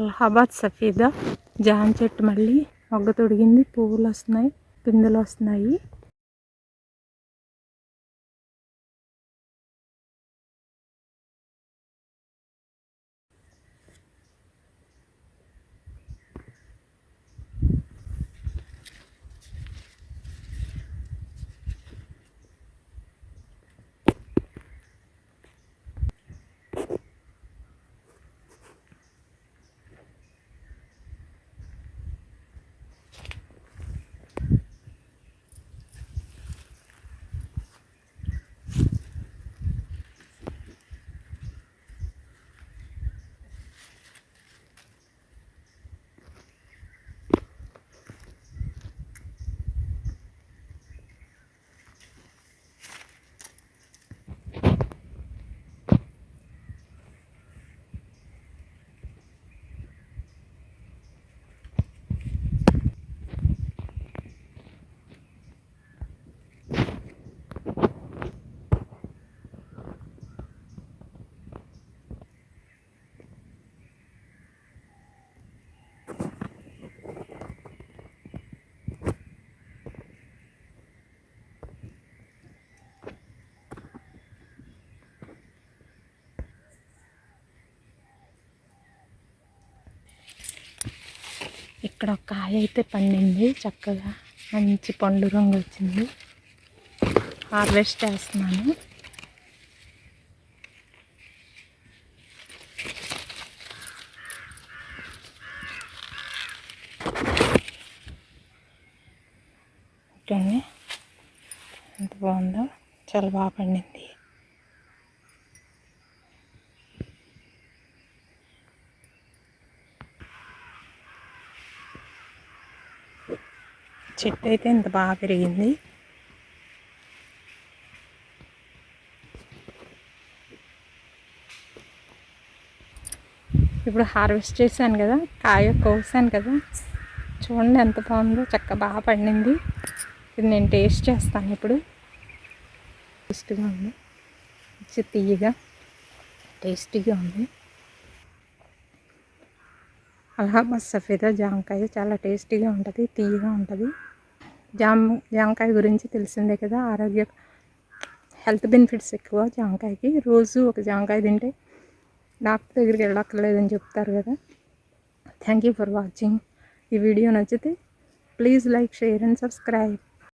అలహాబాద్ సఫీదా జామ చెట్టు మళ్ళీ మొగ్గ తొడిగింది, పువ్వులు వస్తున్నాయి, పిందెలు వస్తున్నాయి. ఇక్కడ ఒక కాయ అయితే పండింది, చక్కగా మంచి పండు రంగు వచ్చింది. హార్వెస్ట్ చేస్తున్నాను. ఓకే, ఎంత బాగుందో, చాలా బాగా పండింది. చెట్టు అయితే ఇంత బాగా పెరిగింది. ఇప్పుడు హార్వెస్ట్ చేశాను కదా, కాయ కోసాను కదా, చూడండి ఎంత బాగుందో, చక్కగా బాగా పండింది. ఇది నేను టేస్ట్ చేస్తాను ఇప్పుడు. టేస్ట్గా ఉంది, మంచి తీయగా టేస్టీగా ఉంది. అలహాబాద్ సఫేదా జామకాయ చాలా టేస్టీగా ఉంటుంది, తీయగా ఉంటుంది. జామకాయ గురించి తెలిసిందే కదా, హెల్త్ బెనిఫిట్స్ ఎక్కువ జామకాయకి. రోజు ఒక జామకాయ తింటే డాక్టర్ దగ్గరికి వెళ్ళక్కర్లేదని చెప్తారు కదా. Thank you for watching. ఈ వీడియో నచ్చితే please like, share and subscribe.